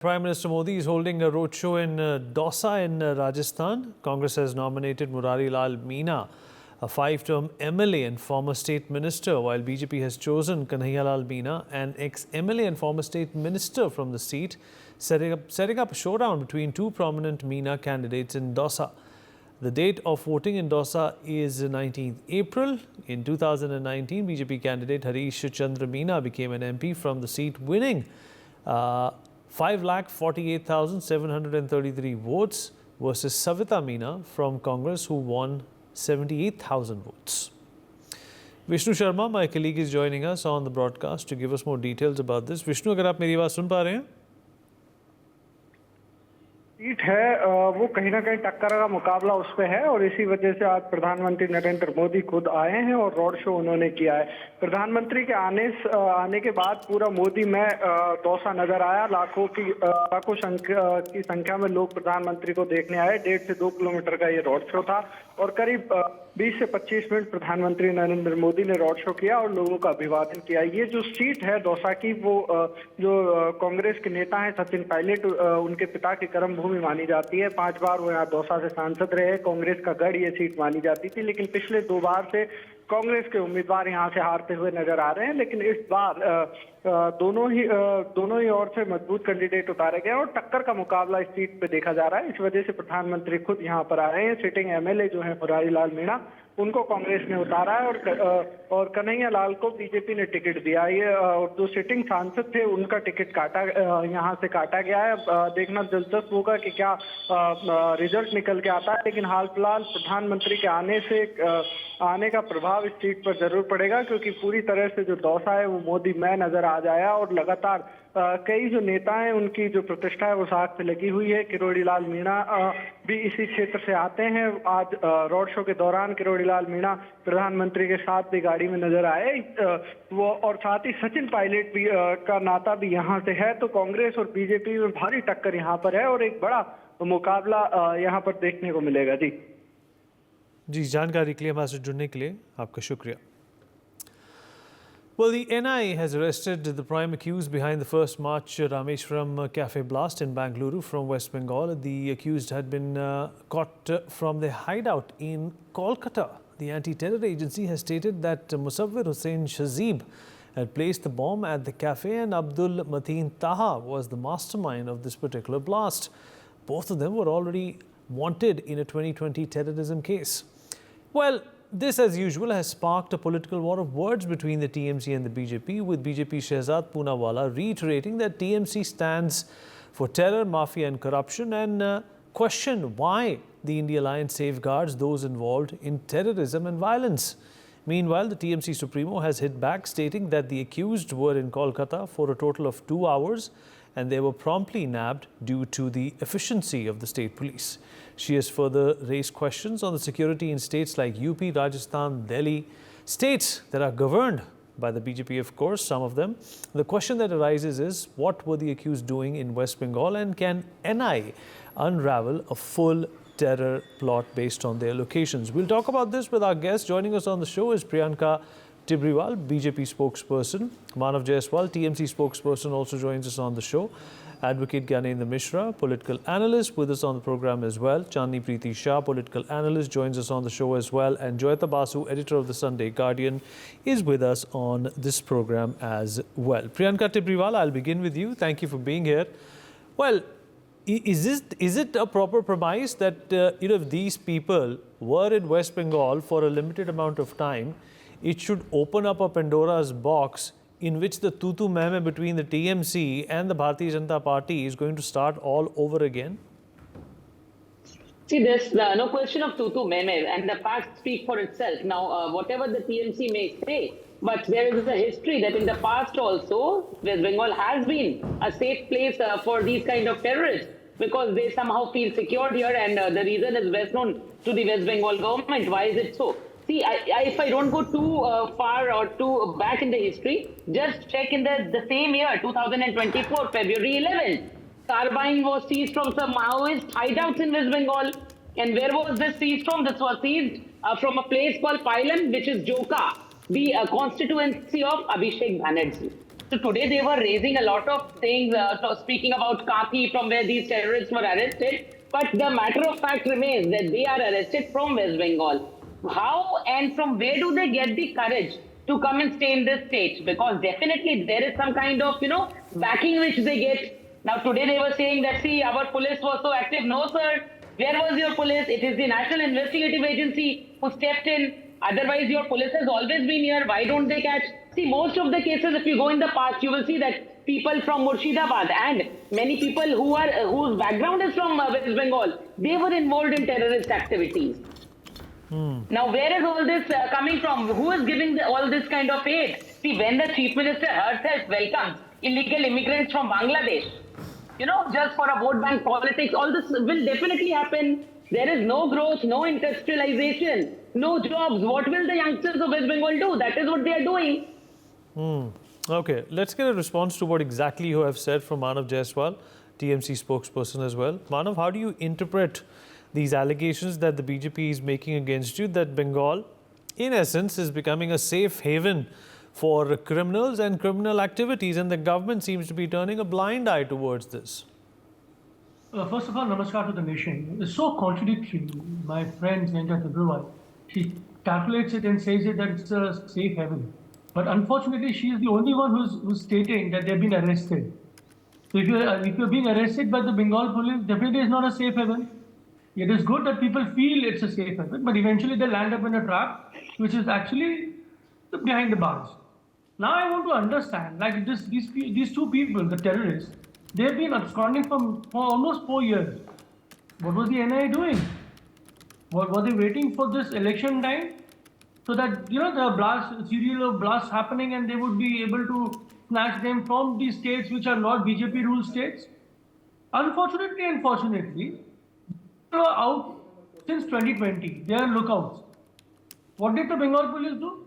Prime Minister Modi is holding a roadshow in Dosa in Rajasthan. Congress has nominated Murari Lal Meena, a five-term MLA and former state minister, while BJP has chosen Kanhaiya Lal Meena, an ex-MLA and former state minister from the seat, setting up a showdown between two prominent Meena candidates in Dosa. The date of voting in Dosa is 19th April. In 2019, BJP candidate Harish Chandra Meena became an MP from the seat, winning 5,48,733 votes versus Savita Meena from Congress, who won 78,000 votes. Vishnu Sharma, my colleague, is joining us on the broadcast to give us more details about this. Vishnu, अगर आप मेरी बात सुन पा रहे हैं? Seat है वो कहीं ना कहीं टक्कर का मुकाबला उस पे है और इसी वजह से आज प्रधानमंत्री नरेंद्र मोदी खुद आए हैं और रोड शो उन्होंने किया है। प्रधानमंत्री के आने के बाद पूरा मोदी में दौसा नजर आया। लाखों की संख्या में लोग प्रधानमंत्री को देखने आए। 1.5 से 2 किलोमीटर का ये रोड शो था और करीब 20 से 25 मिनट प्रधानमंत्री नरेंद्र मोदी ने रोड शो किया और लोगों का अभिवादन किया। ये जो सीट है दौसा की, वो जो कांग्रेस के नेता हैं सचिन पायलट, उनके पिता की कर्म भूमि मानी जाती है। 5 बार वो यहाँ दौसा से सांसद रहे। कांग्रेस का गढ़ ये सीट मानी जाती थी, लेकिन पिछले 2 बार से कांग्रेस के उम्मीदवार यहाँ से हारते हुए नजर आ रहे हैं। लेकिन इस बार दोनों ही ओर से मजबूत कैंडिडेट उतारे गए और टक्कर का मुकाबला इस सीट पे देखा जा रहा है। इस वजह से प्रधानमंत्री खुद यहाँ पर आ रहे हैं। सिटिंग एमएलए जो है मुरारी लाल मीणा, उनको कांग्रेस ने उतारा है और कन्हैया लाल को बीजेपी ने टिकट दिया। ये और जो सिटिंग सांसद थे उनका टिकट यहाँ से काटा गया है। देखना दिलचस्प होगा कि क्या रिजल्ट निकल के आता है, लेकिन हाल फिलहाल प्रधानमंत्री के आने का प्रभाव इस सीट पर जरूर पड़ेगा, क्योंकि पूरी तरह से जो दौसा है वो मोदी में नजर आ जाया और लगातार कई जो नेता हैं उनकी जो प्रतिष्ठा है वो साथ पे लगी हुई है। किरोड़ी लाल मीणा भी इसी क्षेत्र से आते हैं। आज रोड शो के दौरान किरोड़ी लाल मीणा प्रधानमंत्री के साथ भी गाड़ी में नजर आए। वो और साथ ही सचिन पायलट भी का नाता भी यहाँ से है। तो कांग्रेस और बीजेपी में भारी टक्कर यहाँ पर है और एक बड़ा मुकाबला यहाँ पर देखने को मिलेगा। जी, जानकारी के लिए हमारे साथ जुड़ने के लिए आपका शुक्रिया। Well, the NIA has arrested the prime accused behind the first March Rameshwaram Cafe blast in Bengaluru from West Bengal. The accused had been caught from their hideout in Kolkata. The anti-terror agency has stated that Mussavir Hussain Shazib had placed the bomb at the cafe and Abdul Matheen Taha was the mastermind of this particular blast. Both of them were already wanted in a 2020 terrorism case. Well, this, as usual, has sparked a political war of words between the TMC and the BJP, with BJP Shahzad Poonawalla reiterating that TMC stands for terror, mafia and corruption, and question why the India Alliance safeguards those involved in terrorism and violence. Meanwhile, the TMC Supremo has hit back, stating that the accused were in Kolkata for a total of 2 hours and they were promptly nabbed due to the efficiency of the state police. She has further raised questions on the security in states like UP, Rajasthan, Delhi, states that are governed by the BJP, of course, some of them. The question that arises is, what were the accused doing in West Bengal, and can NIA unravel a full terror plot based on their locations? We'll talk about this with our guest. Joining us on the show is Priyanka Tibrewal, BJP spokesperson. Manav Jaiswal, TMC spokesperson, also joins us on the show. Advocate Gyanendra Mishra, political analyst, with us on the program as well. Chandni Preeti Shah, political analyst, joins us on the show as well. And Joyita Basu, editor of the Sunday Guardian, is with us on this program as well. Priyanka Tibrewal, I'll begin with you. Thank you for being here. Well, is it a proper premise that if these people were in West Bengal for a limited amount of time, it should open up a Pandora's box in which the tutu meme between the TMC and the Bharatiya Janata Party is going to start all over again? See, there's no question of tutu meme, and the facts speak for itself. Now, whatever the TMC may say, but there is a history that in the past also, West Bengal has been a safe place for these kind of terrorists, because they somehow feel secured here, and the reason is best known to the West Bengal government. Why is it so? See, if I don't go too far or too back in the history, just check in the same year, 2024, February 11th, carbine was seized from some Maoist hideouts in West Bengal. And where was this seized from? This was seized from a place called Pailan, which is Joka, the constituency of Abhishek Banerjee. So today they were raising a lot of things, speaking about Kaki, from where these terrorists were arrested. But the matter of fact remains that they are arrested from West Bengal. How and from where do they get the courage to come and stay in this state? Because definitely there is some kind of, backing which they get. Now today they were saying that, see, our police was so active. No, sir. Where was your police? It is the National Investigative Agency who stepped in. Otherwise, your police has always been here. Why don't they catch? See, most of the cases, if you go in the past, you will see that people from Murshidabad and many people whose background is from West Bengal, they were involved in terrorist activities. Now, where is all this coming from? Who is giving all this kind of aid? See, when the Chief Minister herself welcomes illegal immigrants from Bangladesh, just for a vote bank politics, all this will definitely happen. There is no growth, no industrialization, no jobs. What will the youngsters of West Bengal do? That is what they are doing. Okay, let's get a response to what exactly you have said from Manav Jaiswal, TMC spokesperson as well. Manav, how do you interpret these allegations that the BJP is making against you, that Bengal, in essence, is becoming a safe haven for criminals and criminal activities, and the government seems to be turning a blind eye towards this? First of all, namaskar to the nation. It's so contradictory. My friend Venkat Agrawal, she calculates it and says it that it's a safe haven. But unfortunately, she is the only one who's stating that they've been arrested. So if you're being arrested by the Bengal police, definitely it's not a safe haven. It is good that people feel it's a safe haven, but eventually they land up in a trap, which is actually behind the bars. Now I want to understand, like these two people, the terrorists, they've been absconding for almost 4 years. What was the NIA doing? Were they waiting for this election time so that the serial blasts happening and they would be able to snatch them from these states which are not BJP ruled states? Unfortunately, they are out since 2020. They are lookouts. What did the Bengal police do?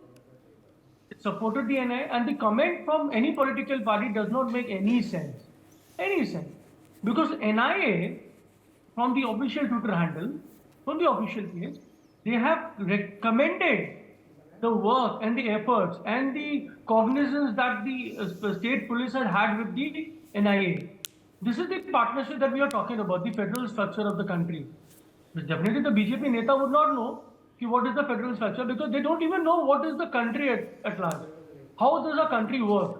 It supported the NIA, and the comment from any political party does not make any sense. Because NIA, from the official Twitter handle, from the official page, they have recommended the work and the efforts and the cognizance that the state police had with the NIA. This is the partnership that we are talking about, the federal structure of the country. But definitely the BJP Neta would not know what is the federal structure, because they don't even know what is the country at large. How does a country work?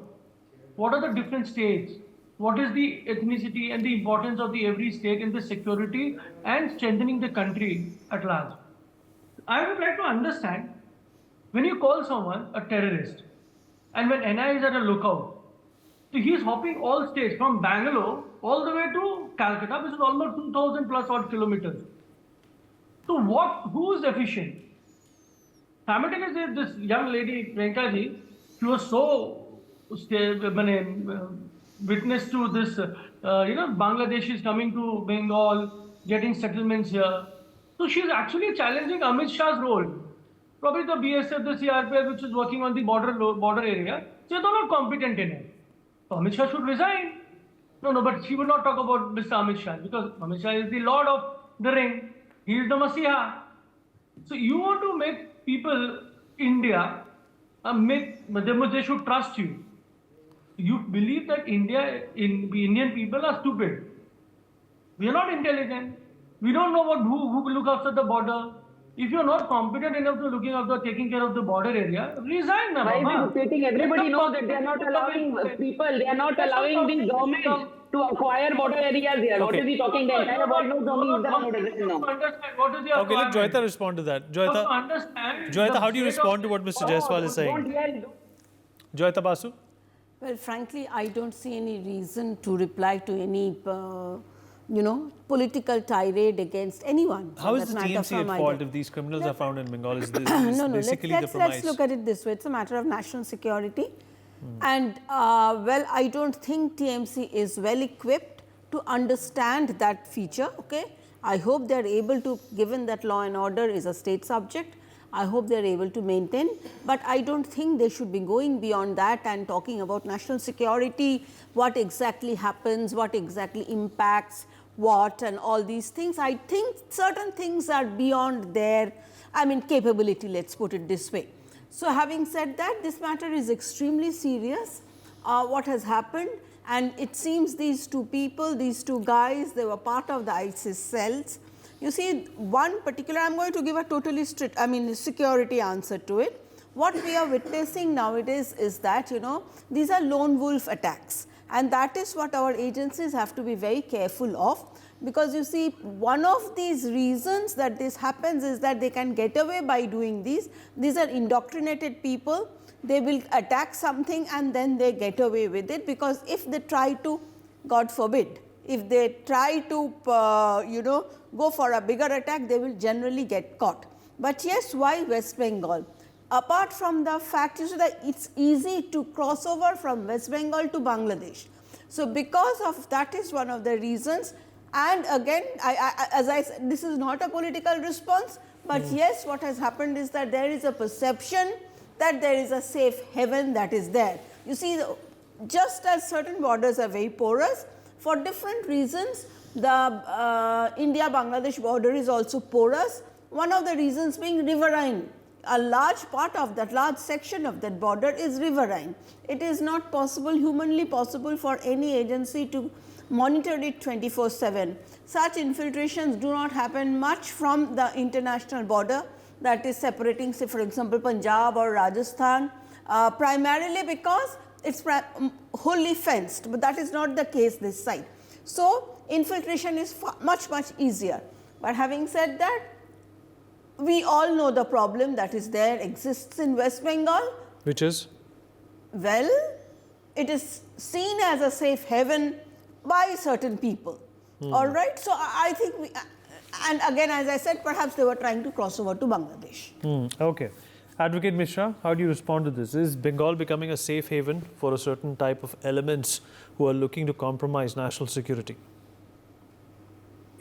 What are the different states? What is the ethnicity and the importance of every state in the security and strengthening the country at large? I would like to understand, when you call someone a terrorist, and when NIA is at a lookout, so he is hopping all states from Bengaluru all the way to Kolkata, which is almost 2,000 plus odd kilometers. So who is efficient? Simultaneously, this young lady, Priyanka, she was so witness to this, Bangladeshis coming to Bengal, getting settlements here. So she's actually challenging Amit Shah's role. Probably the BSF, the CRPF, which is working on the border area, they're not competent in it. So Amit Shah should resign. No, but she would not talk about Mr. Amit Shah, because Amit Shah is the Lord of the Ring. He is the Masiha. So you want to make people, India, they should trust you. You believe that Indian people are stupid. We are not intelligent. We don't know who will look after the border. If you are not competent enough to looking after taking care of the border area, resign. Everybody knows that they are not allowing people, they are not allowing the government to acquire border areas here. Okay. What is he talking? The entire world knows only Okay, let Joyita respond to that. Joyita, how do you respond to what Mr. Jaiswal is saying? Joyita Basu? Well, frankly, I don't see any reason to reply to any, political tirade against anyone. How is the TMC at fault if these criminals are found in Bengal? Is this basically the premise? Let's look at it this way. It's a matter of national security. And, I don't think TMC is well equipped to understand that feature, okay? I hope they're able to, given that law and order is a state subject, I hope they're able to maintain, but I don't think they should be going beyond that and talking about national security, what exactly happens, what exactly impacts what and all these things. I think certain things are beyond their, capability, let's put it this way. So having said that, this matter is extremely serious. what has happened, and it seems these two people, these two guys, they were part of the ISIS cells. You see, one particular, I am going to give a totally strict, security answer to it. What we are witnessing nowadays is that, these are lone wolf attacks, and that is what our agencies have to be very careful of, because you see, one of these reasons that this happens is that they can get away by doing these. These are indoctrinated people. They will attack something and then they get away with it, because if they try to, God forbid, if they try to, go for a bigger attack, they will generally get caught. But yes, why West Bengal? Apart from the fact that it's easy to cross over from West Bengal to Bangladesh. So because of that is one of the reasons. And again, as I said, this is not a political response, but yes, what has happened is that there is a perception that there is a safe haven that is there. You see, just as certain borders are very porous, for different reasons, the India-Bangladesh border is also porous. One of the reasons being riverine. A large part of that, large section of that border is riverine. It is not possible, humanly possible, for any agency to monitor it 24/7. Such infiltrations do not happen much from the international border that is separating, say for example, Punjab or Rajasthan, primarily because it is wholly fenced, but that is not the case this side. So, infiltration is much easier. But having said that, we all know the problem that is there, exists in West Bengal. Which is? Well, it is seen as a safe haven by certain people. All right. So, I think and again, as I said, perhaps they were trying to cross over to Bangladesh. Okay. Advocate Mishra, how do you respond to this? Is Bengal becoming a safe haven for a certain type of elements who are looking to compromise national security?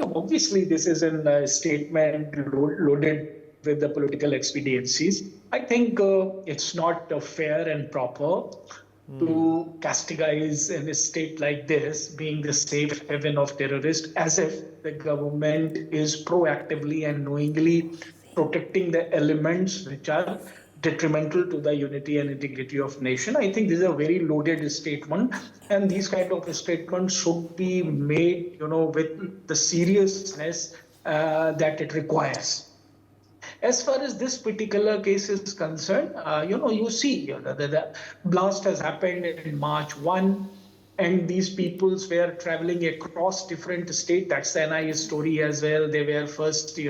Obviously, this is a statement loaded with the political expediencies. I think it's not fair and proper to categorize in a state like this being the safe haven of terrorists, as if the government is proactively and knowingly protecting the elements which are detrimental to the unity and integrity of nation. I think this is a very loaded statement, and these kind of statements should be made, with the seriousness that it requires. As far as this particular case is concerned, you see, the blast has happened in March 1, and these peoples were traveling across different states. That's the NIA story as well. They were first, stayed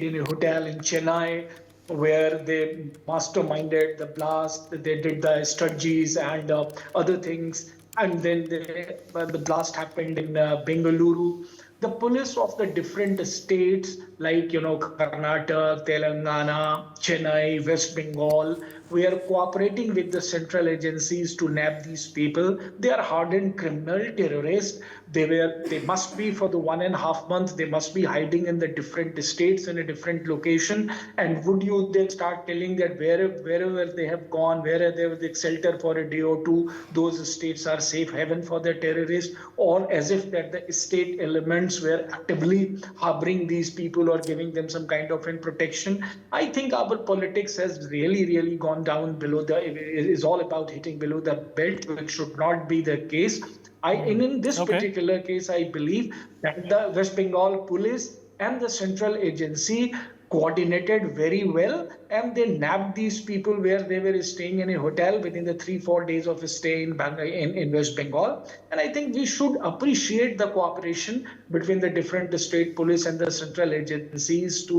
in a hotel in Chennai, where they masterminded the blast. They did the strategies and other things. And then the blast happened in Bengaluru. The police of the different states like, Karnataka, Telangana, Chennai, West Bengal, we are cooperating with the central agencies to nab these people. They are hardened criminal terrorists. They must be, for the 1.5 months, they must be hiding in the different states in a different location. And would you then start telling that wherever they have gone, wherever they have shelter for a day or two, those states are safe haven for the terrorists, or as if that the state elements were actively harboring these people or giving them some kind of protection. I think our politics has really gone down below is all about hitting below the belt, which should not be the case. In this particular case, I believe that the West Bengal police and the central agency coordinated very well, and they nabbed these people where they were staying in a hotel within the 3-4 days of a stay in West Bengal. And I think we should appreciate the cooperation between the different state police and the central agencies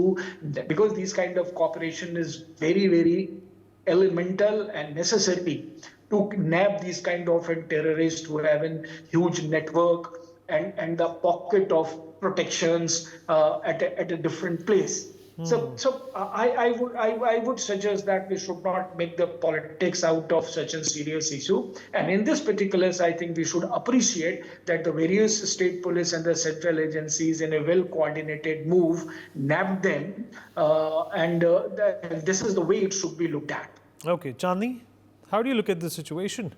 because these kind of cooperation is very elemental and necessary to nab these kind of terrorists who have a huge network and the pocket of protections at a different place. So I would suggest that we should not make the politics out of such a serious issue. And in this particular, I think we should appreciate that the various state police and the central agencies in a well-coordinated move nabbed them, and this is the way it should be looked at. Okay, Chandni, how do you look at the situation?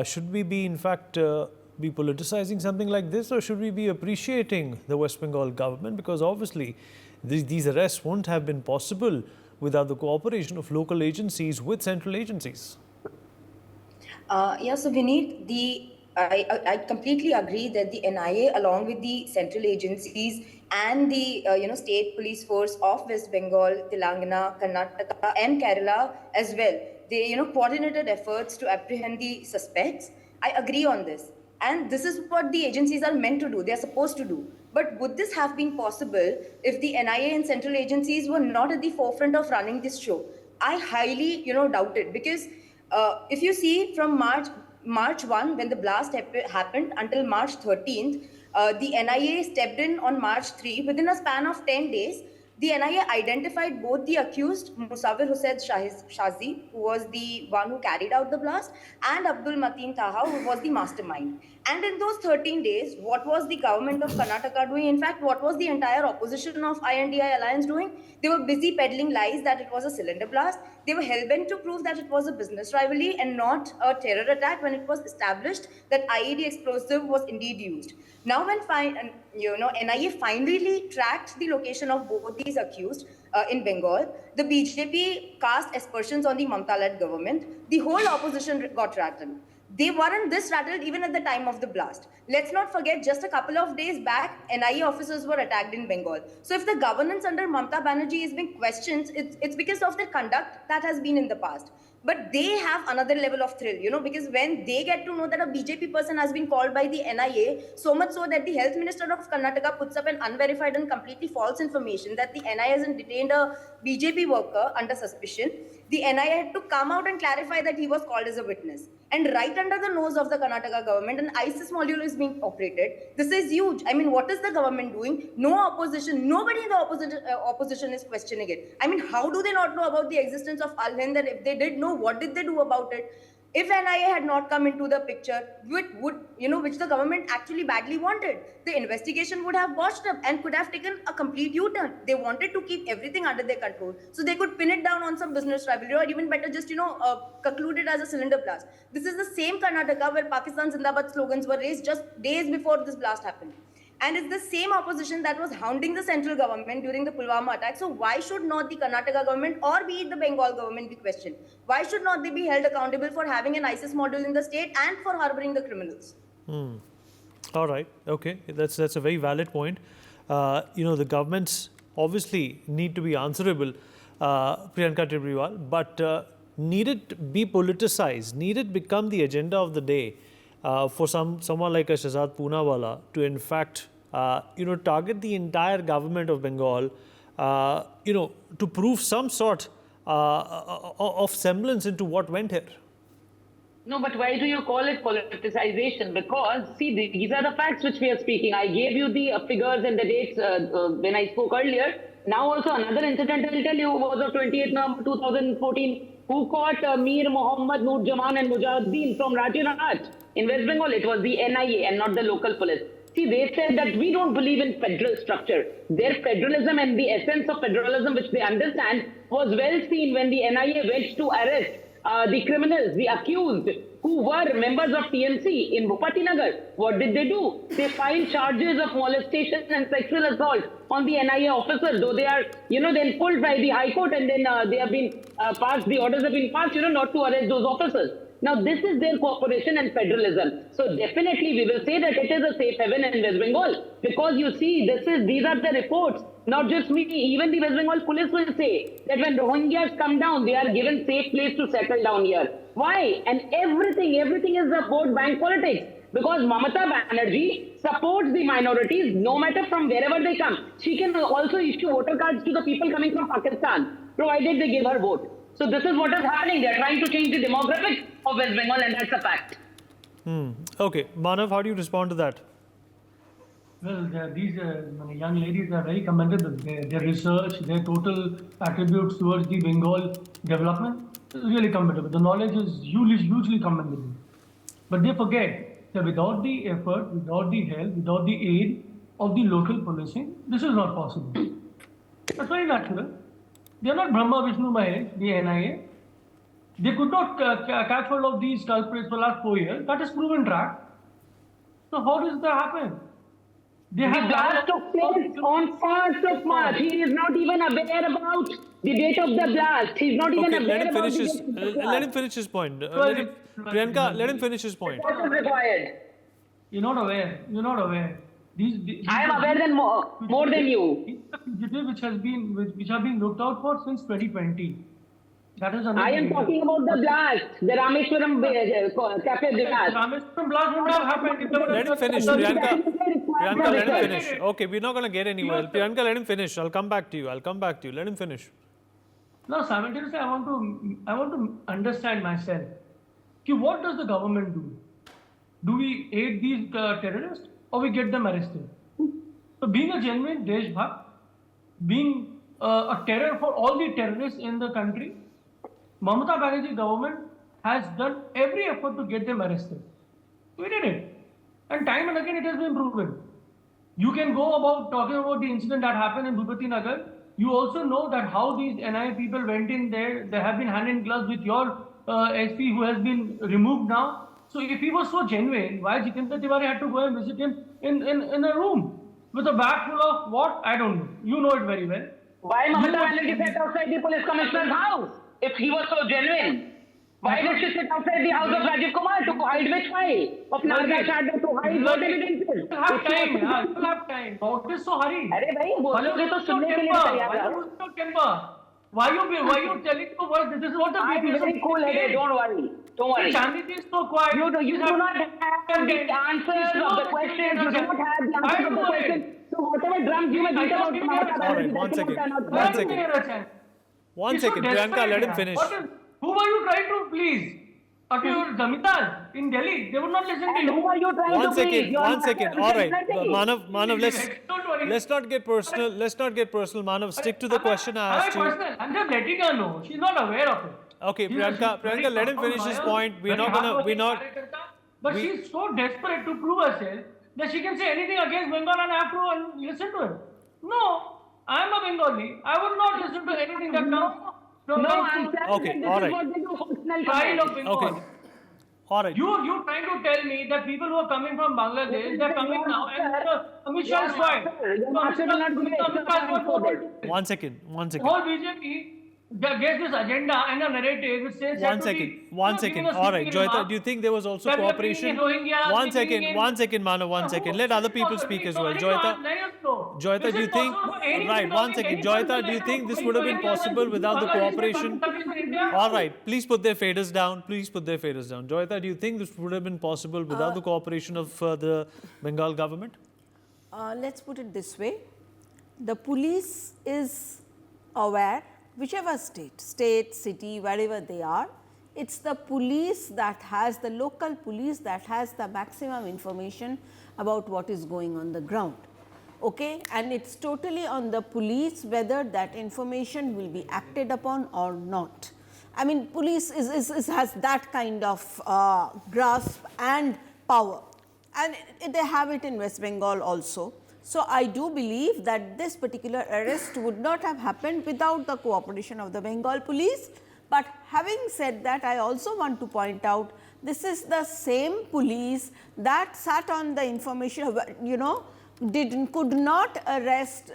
Should we be, in fact, be politicizing something like this, or should we be appreciating the West Bengal government? Because obviously, these arrests won't have been possible without the cooperation of local agencies with central agencies. Yeah, so Vineet, I completely agree that the NIA, along with the central agencies and the state police force of West Bengal, Telangana, Karnataka, and Kerala as well, they coordinated efforts to apprehend the suspects. I agree on this, and this is what the agencies are meant to do. They are supposed to do. But would this have been possible if the NIA and central agencies were not at the forefront of running this show? I highly doubt it, because if you see from March 1, when the blast happened, until March 13th, the NIA stepped in on March 3. Within a span of 10 days, the NIA identified both the accused, Mussavir Hussain Shazib, who was the one who carried out the blast, and Abdul Matheen Taha, who was the mastermind. And in those 13 days, what was the government of Karnataka doing? In fact, what was the entire opposition of INDI alliance doing? They were busy peddling lies that it was a cylinder blast. They were hell-bent to prove that it was a business rivalry and not a terror attack, when it was established that IED explosive was indeed used. Now, when NIA finally tracked the location of both these accused in Bengal, the BJP cast aspersions on the Mamta-led government. The whole opposition got rattled. They weren't this rattled even at the time of the blast. Let's not forget, just a couple of days back, NIA officers were attacked in Bengal. So if the governance under Mamta Banerjee is being questioned, it's because of their conduct that has been in the past. But they have another level of thrill, because when they get to know that a BJP person has been called by the NIA, so much so that the health minister of Karnataka puts up an unverified and completely false information that the NIA hasn't detained a BJP worker under suspicion, the NIA had to come out and clarify that he was called as a witness. And right under the nose of the Karnataka government, an ISIS module is being operated. This is huge. I mean, what is the government doing? No opposition. Nobody in the opposition is questioning it. I mean, how do they not know about the existence of Al-Hind? And if they did know, what did they do about it? If NIA had not come into the picture, which the government actually badly wanted, the investigation would have botched up and could have taken a complete U-turn. They wanted to keep everything under their control, so they could pin it down on some business rivalry, or even better, just conclude it as a cylinder blast. This is the same Karnataka where Pakistan Zindabad slogans were raised just days before this blast happened. And it's the same opposition that was hounding the central government during the Pulwama attack. So why should not the Karnataka government, or be it the Bengal government, be questioned? Why should not they be held accountable for having an ISIS model in the state and for harboring the criminals? All right. Okay. That's a very valid point. The governments obviously need to be answerable, Priyanka Tibrewal, but need it be politicized? Need it become the agenda of the day for someone like a Shazad Poonawalla to in fact target the entire government of Bengal, to prove some sort of semblance into what went here? No, but why do you call it politicization? Because, see, these are the facts which we are speaking. I gave you the figures and the dates when I spoke earlier. Now also another incident I will tell you was of 28 November 2014, who caught Mir Mohammad Noor Jaman and Mujahideen from Rajiraj in West Bengal. It was the NIA and not the local police. See, they said that we don't believe in federal structure. Their federalism and the essence of federalism, which they understand, was well seen when the NIA went to arrest the criminals, the accused, who were members of TMC in Bhupatinagar. What did they do? They filed charges of molestation and sexual assault on the NIA officers, though they are, then pulled by the High Court, and then they have been passed, the orders have been passed, not to arrest those officers. Now, this is their cooperation and federalism. So definitely we will say that it is a safe haven in West Bengal, because you see, these are the reports. Not just me, even the West Bengal police will say that when Rohingyas come down, they are given safe place to settle down here. Why? And everything is a vote bank politics. Because Mamata Banerjee supports the minorities no matter from wherever they come. She can also issue voter cards to the people coming from Pakistan, provided they give her vote. So this is what is happening. They are trying to change the demographic of West Bengal, and that's a fact. Okay. Manav, how do you respond to that? Well, these young ladies are very commendable. Their research, their total attributes towards the Bengal development is really commendable. The knowledge is hugely commendable. But they forget that without the effort, without the help, without the aid of the local policing, this is not possible. That's very natural. They are not Brahma, Vishnu, Mahesh, the NIA. They could not catch hold of these culprits for the last 4 years. That is proven track. So how does that happen? The blast took place on 1st of March. He is not even aware about the date of the blast. He's not even aware about the date of the blast. Let him finish his point. Priyanka, let him finish his point. What is required? You're not aware. You're not aware. These I am aware than more than you. These are fugitives which have been looked out for since 2020. That is I am talking about the blast, the Rameshwaram Cafe blast. Rameshwaram blast would have happened if there Let him finish, Priyanka. Priyanka, let him Research. finish. Okay, we're not going to get anywhere. Priyanka, let him finish. I'll come back to you. Let him finish. Now, simultaneously, I want to understand myself. What does the government do? Do we aid these terrorists or we get them arrested? So, being a genuine Deshbhakt, being a terror for all the terrorists in the country, Mamata Banerjee government has done every effort to get them arrested. We did it. And time and again it has been proven. You can go about talking about the incident that happened in Bhupati Nagar. You also know that how these NIA people went in there. They have been hand in gloves with your SP who has been removed now. So if he was so genuine, why Jitendra Tiwari had to go and visit him in a room with a bag full of what? I don't know. You know it very well. Why Mamata Banerjee sat outside the police commissioner's house if he was so genuine? Why did she sit outside the house of Rajiv Kumar to hide which file? Of Narga Shadda to hide what evidences? You have time, you have time. What is so hurry? अरे भाई बोलोगे तो सुनने के लिए तैयार हो. Why you telling me what this is what the I'm very cool headed, don't worry. Chandni is so quiet. You do not have the answers of the questions. You do not have the answers of the questions. So whatever drums you may beat about Mamata Banerjee, one second, Priyanka, let him finish. Who are you trying to please? Your Zamitar in Delhi, they would not listen to you. Who are you trying to please? One second. All right, Manav, let's not get personal. Manav, stick to the question I asked you. I'm just letting her know. She's not aware of it. Okay, Priyanka, let him finish his point. But she's so desperate to prove herself that she can say anything against Bengal and I have to listen to her. No, I'm a Bengali. I would not listen to anything that comes. No, I'm saying okay, this all is right. what they do functional Kind of comment. Bengal. Okay. All right. You trying to tell me that people who are coming from Bangladesh, they're coming now and Amit Shah is quiet. One second. Whole BJP gets this agenda and a narrative which says... One second. All right, Joyita, do you think there was also cooperation? One second, Manav, one second. Let other people speak as well. Joyita, do you think... Right, one second. Joyita, do you think this would have been possible without the cooperation? All right, please put their faders down. Joyita, do you think this would have been possible without the cooperation of the Bengal government? Let's put it this way. The police is aware, whichever state, city, wherever they are, it's the police that has, the local police that has the maximum information about what is going on the ground. Okay? And it's totally on the police whether that information will be acted upon or not. I mean, police has that kind of grasp and power, and they have it in West Bengal also. So, I do believe that this particular arrest would not have happened without the cooperation of the Bengal police. But having said that, I also want to point out this is the same police that sat on the information, could not arrest,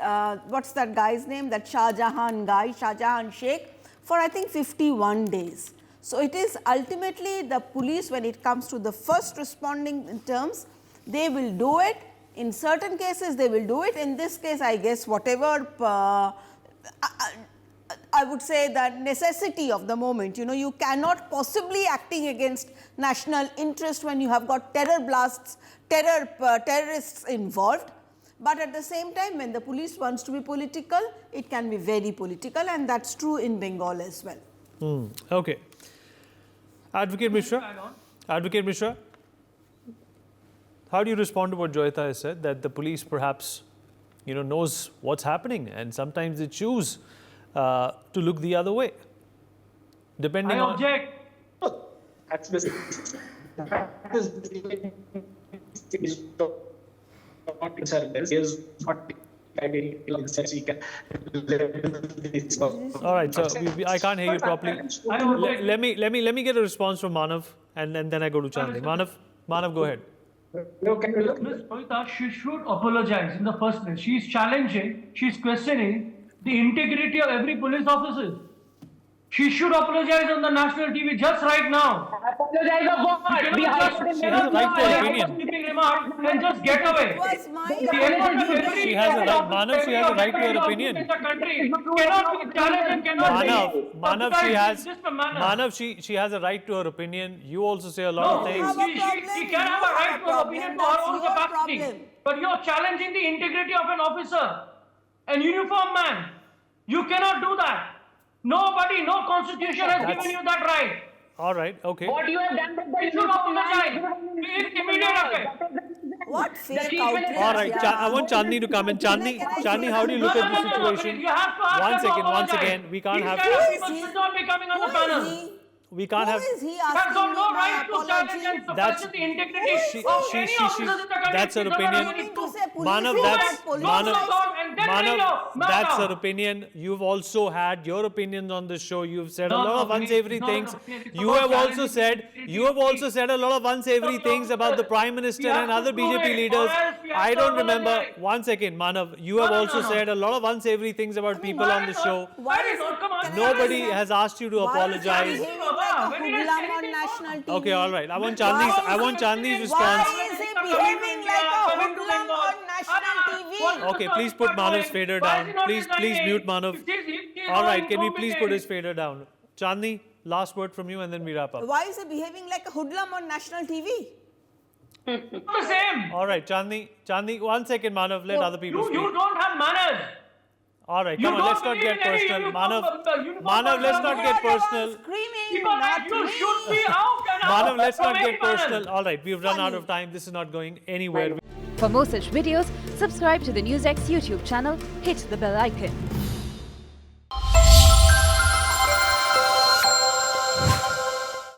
what's that guy's name, that Shahjahan Sheikh, for I think 51 days. So, it is ultimately the police, when it comes to the first responding in terms, they will do it. In certain cases, they will do it. In this case, I guess whatever, I would say that necessity of the moment, you cannot possibly acting against national interest when you have got terror blasts, terrorists involved. But at the same time, when the police wants to be political, it can be very political, and that's true in Bengal as well. Okay. Advocate Mishra, how do you respond to what Joyita has said, that the police perhaps, knows what's happening and sometimes they choose to look the other way, depending on... object. That's All right, so I can't hear you properly. Let me get a response from Manav, and then I go to Chandni. Manav, go ahead. Ms. Joyita, she should apologize in the first place. She is challenging, she is questioning the integrity of every police officer. She should apologize on the national TV just right now. Apologize of what? You We cannot have just to say has a right to a opinion. sweeping remark and just get away. It was my The element of every She has a right, Manav, she has a right to her in opinion. the country cannot be challenged and cannot be Manav, subsidized. It's just a manner. Manav, she has a right to her opinion. You also say a lot of No, things. she can have a right to her opinion to her own That's your capacity. problem. But you're challenging the integrity of an officer, an uniformed man. You cannot do that. Nobody, no constitution has given you that right. All right, okay. What you have done with the You should apologize. Please, immediate effect. What fake chief outrage? minister- All right, I want Chandni to come in. Chandni, how do you look at the situation? You have to ask Once them to again, once apologize. again, we can't These have- kind of Who people is he? should not be coming on the Who is panel. he? We can't have. Who is he You have asking got me no my right to challenge apology? and That's- suppress the integrity She- of she- any she- officer in the country. that's her It doesn't opinion. have anything To say police Manav, is that's not police. Manav, that's her opinion. You've also had your opinions on this show. You've said a No, lot of no, unsavory no, things. no, it's You about have also challenging said the you have also said a lot of unsavory No, things about the Prime Minister have and to other prove BJP it, leaders. or else we have I to don't remember. apologize. One second, Manav. You have No, also no. said a lot of unsavory things about people Why on the not? show. Why not? Come on. Can I Nobody ask has asked you to Why is he apologize. behaving like a hoodlum on national TV? Okay, all right. I want Why Chandni's is- response. Why is he behaving like a hoodlum on national TV? Okay, please put Manav's fader down. Please mute Manav. All right, can we please put his fader down? Chandni, last word from you and then we wrap up. Why is he behaving like a hoodlum on national TV? The same. All right, Chandni, 1 second, Manav, let other people You speak. don't have manners. All right, You come on, don't let's not believe get in any personal. uniform Manav, let's not get personal. Screaming, People not like you me. should be out and out. Manav, let's from not any get manners. personal. All right, we've run out of time. This is not going anywhere. For more such videos, subscribe to the NewsX YouTube channel, hit the bell icon.